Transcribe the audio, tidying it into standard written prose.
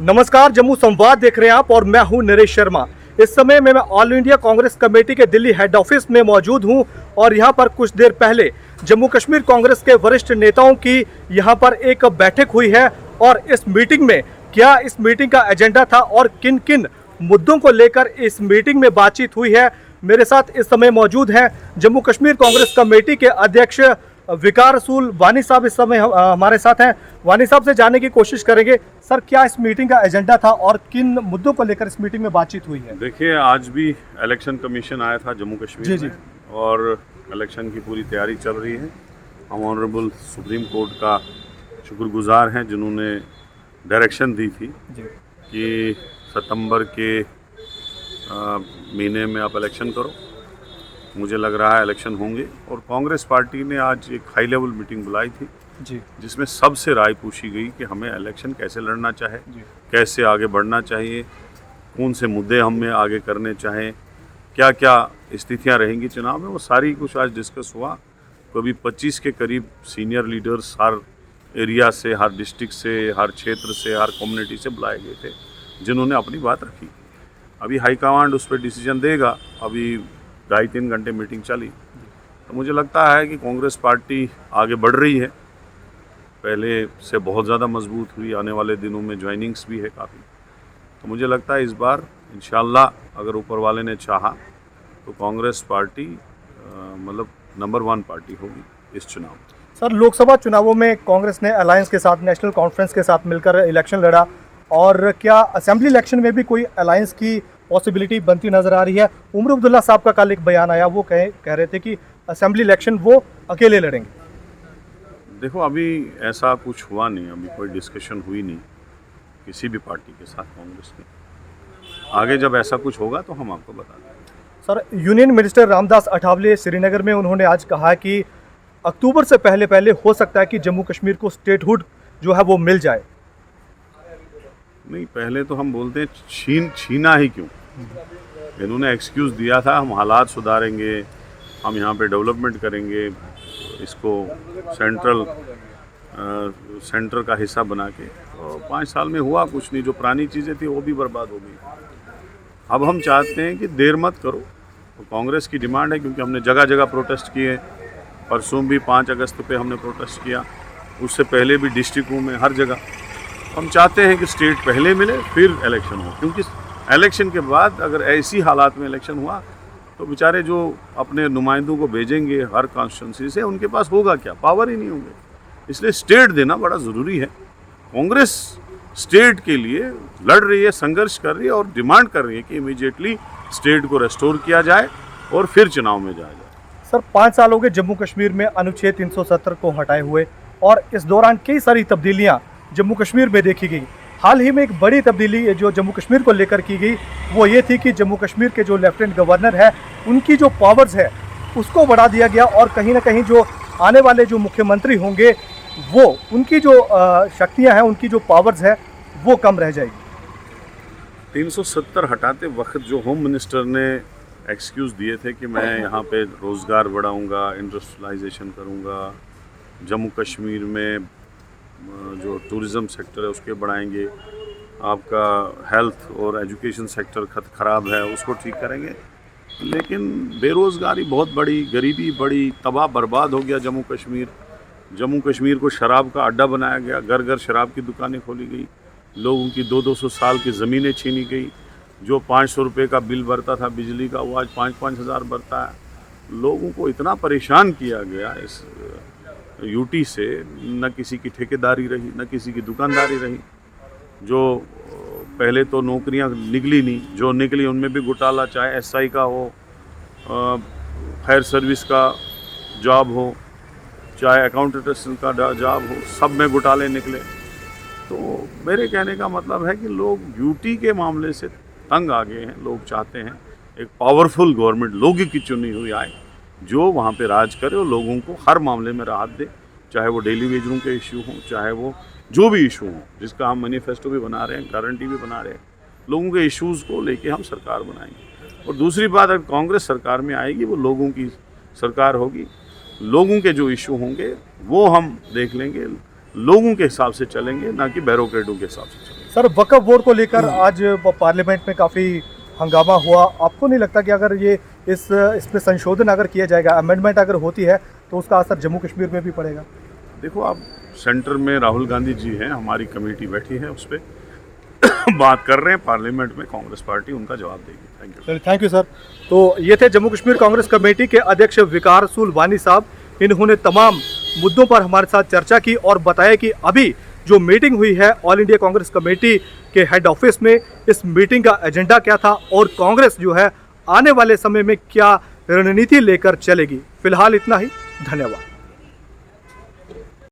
नमस्कार, जम्मू संवाद देख रहे हैं आप और मैं हूं नरेश शर्मा। इस समय मैं ऑल इंडिया कांग्रेस कमेटी के दिल्ली हेड ऑफिस में मौजूद हूं और यहां पर कुछ देर पहले जम्मू कश्मीर कांग्रेस के वरिष्ठ नेताओं की यहां पर एक बैठक हुई है। और इस मीटिंग में क्या इस मीटिंग का एजेंडा था और किन किन मुद्दों को लेकर इस मीटिंग में बातचीत हुई है, मेरे साथ इस समय मौजूद हैं जम्मू कश्मीर कांग्रेस कमेटी के अध्यक्ष विकार रसूल वानी साहब इस समय हमारे साथ हैं। वानी साहब से जानने की कोशिश करेंगे, सर क्या इस मीटिंग का एजेंडा था और किन मुद्दों को लेकर इस मीटिंग में बातचीत हुई है? देखिए, आज भी इलेक्शन कमीशन आया था जम्मू कश्मीर में और इलेक्शन की पूरी तैयारी चल रही है। हम ऑनरेबल सुप्रीम कोर्ट का शुक्रगुजार हैं जिन्होंने डायरेक्शन दी थी कि सितंबर के महीने में आप इलेक्शन करो। मुझे लग रहा है इलेक्शन होंगे। और कांग्रेस पार्टी ने आज एक हाई लेवल मीटिंग बुलाई थी जिसमें सबसे राय पूछी गई कि हमें इलेक्शन कैसे लड़ना चाहे, कैसे आगे बढ़ना चाहिए, कौन से मुद्दे हमें आगे करने चाहें, क्या क्या स्थितियां रहेंगी चुनाव में, वो सारी कुछ आज डिस्कस हुआ। कभी 25 के करीब सीनियर लीडर्स हर एरिया से, हर डिस्ट्रिक्ट से, हर क्षेत्र से, हर कम्युनिटी से बुलाए गए थे जिन्होंने अपनी बात रखी। अभी हाईकमांड उस पर डिसीजन देगा। अभी 2.5-3 घंटे मीटिंग चली, तो मुझे लगता है कि कांग्रेस पार्टी आगे बढ़ रही है, पहले से बहुत ज़्यादा मजबूत हुई। आने वाले दिनों में ज्वाइनिंग्स भी है काफ़ी। तो मुझे लगता है इस बार इंशाल्लाह अगर ऊपर वाले ने चाहा तो कांग्रेस पार्टी मतलब नंबर 1 पार्टी होगी इस चुनाव में। सर, लोकसभा चुनावों में कांग्रेस ने अलायंस के साथ, नेशनल कॉन्फ्रेंस के साथ मिलकर इलेक्शन लड़ा, और क्या असेंबली इलेक्शन में भी कोई अलायंस की पॉसिबिलिटी बनती नजर आ रही है? उमर अब्दुल्ला साहब का कल एक बयान आया, वो कह रहे थे कि असेंबली इलेक्शन वो अकेले लड़ेंगे। देखो, अभी ऐसा कुछ हुआ नहीं, अभी कोई डिस्कशन हुई नहीं किसी भी पार्टी के साथ कांग्रेस में। आगे जब ऐसा कुछ होगा तो हम आपको बता देंगे। Sir, union minister Ramdas Athawale Srinagar में उन्होंने आज कहा कि अक्टूबर से पहले हो सकता है कि जम्मू कश्मीर को स्टेटहुड जो है वो मिल जाए। नहीं, पहले तो हम बोलते हैं छीना ही क्यों। इन्होंने एक्सक्यूज़ दिया था हम हालात सुधारेंगे, हम यहाँ पे डेवलपमेंट करेंगे, इसको सेंटर का हिस्सा बना के। तो 5 साल में हुआ कुछ नहीं, जो पुरानी चीज़ें थी वो भी बर्बाद हो गई। अब हम चाहते हैं कि देर मत करो। तो कांग्रेस की डिमांड है, क्योंकि हमने जगह जगह प्रोटेस्ट किए, परसों भी 5 अगस्त पे हमने प्रोटेस्ट किया, उससे पहले भी डिस्ट्रिक्टों में, हर जगह। हम चाहते हैं कि स्टेट पहले मिले फिर इलेक्शन हो, क्योंकि इलेक्शन के बाद अगर ऐसी हालात में इलेक्शन हुआ तो बेचारे जो अपने नुमाइंदों को भेजेंगे हर कॉन्स्टिट्यूंसी से, उनके पास होगा क्या, पावर ही नहीं होंगे। इसलिए स्टेट देना बड़ा ज़रूरी है। कांग्रेस स्टेट के लिए लड़ रही है, संघर्ष कर रही है और डिमांड कर रही है कि इमीडिएटली स्टेट को रेस्टोर किया जाए और फिर चुनाव में जाया जाए। सर, 5 साल हो गए जम्मू कश्मीर में अनुच्छेद 370 को हटाए हुए, और इस दौरान कई सारी तब्दीलियाँ जम्मू कश्मीर में देखी गई। हाल ही में एक बड़ी तब्दीली जो जम्मू कश्मीर को लेकर की गई वो ये थी कि जम्मू कश्मीर के जो लेफ्टिनेंट गवर्नर है उनकी जो पावर्स है उसको बढ़ा दिया गया, और कहीं ना कहीं जो आने वाले जो मुख्यमंत्री होंगे वो उनकी जो शक्तियां हैं, उनकी जो पावर्स है वो कम रह जाएगी। 370 हटाते वक्त जो होम मिनिस्टर ने एक्सक्यूज़ दिए थे कि मैं यहाँ पे रोज़गार बढ़ाऊँगा, इंडस्ट्रियलाइजेशन करूँगा, जम्मू कश्मीर में जो टूरिज़्म सेक्टर है उसके बढ़ाएंगे, आपका हेल्थ और एजुकेशन सेक्टर ख़राब है उसको ठीक करेंगे, लेकिन बेरोज़गारी बहुत बड़ी, गरीबी बड़ी, तबाह बर्बाद हो गया जम्मू कश्मीर। जम्मू कश्मीर को शराब का अड्डा बनाया गया, घर घर शराब की दुकानें खोली गई, लोगों की 200-200 साल की ज़मीनें छीनी गई। जो 500 रुपये का बिल भरता था बिजली का, वो आज 5-5 हज़ार भरता है। लोगों को इतना परेशान किया गया इस यूटी से, न किसी की ठेकेदारी रही, न किसी की दुकानदारी रही। जो पहले तो नौकरियां निकली नहीं, जो निकली उनमें भी घोटाला, चाहे एसआई का हो, फायर सर्विस का जॉब हो, चाहे अकाउंटेंट का जॉब हो, सब में घोटाले निकले। तो मेरे कहने का मतलब है कि लोग यूटी के मामले से तंग आ गए हैं। लोग चाहते हैं एक पावरफुल गवर्नमेंट, लोगों की चुनी हुई आए, जो वहाँ पे राज करे और लोगों को हर मामले में राहत दे, चाहे वो डेली वेजरों के इशू हों, चाहे वो जो भी इशू हों, जिसका हम मैनिफेस्टो भी बना रहे हैं, गारंटी भी बना रहे हैं। लोगों के इश्यूज़ को लेके हम सरकार बनाएंगे। और दूसरी बात, अगर कांग्रेस सरकार में आएगी वो लोगों की सरकार होगी, लोगों के जो इशू होंगे वो हम देख लेंगे, लोगों के हिसाब से चलेंगे, ना कि बैरोक्रेटों के हिसाब से चलेंगे। सर वक्फ बोर्ड को लेकर आज पार्लियामेंट में काफ़ी हंगामा हुआ, आपको नहीं लगता कि अगर ये इसमें संशोधन अगर किया जाएगा, अमेंडमेंट अगर होती है तो उसका असर जम्मू कश्मीर में भी पड़ेगा? देखो, आप सेंटर में राहुल गांधी जी हैं, हमारी कमेटी बैठी है, उस पर बात कर रहे हैं, पार्लियामेंट में कांग्रेस पार्टी उनका जवाब देगी। Thank you. Thank you sir. तो ये थे जम्मू कश्मीर कांग्रेस कमेटी के अध्यक्ष विकार रसूल वानी साहब। इन्होंने तमाम मुद्दों पर हमारे साथ चर्चा की और बताया कि अभी जो मीटिंग हुई है ऑल इंडिया कांग्रेस कमेटी के हेड ऑफिस में, इस मीटिंग का एजेंडा क्या था और कांग्रेस जो है आने वाले समय में क्या रणनीति लेकर चलेगी। फिलहाल इतना ही, धन्यवाद।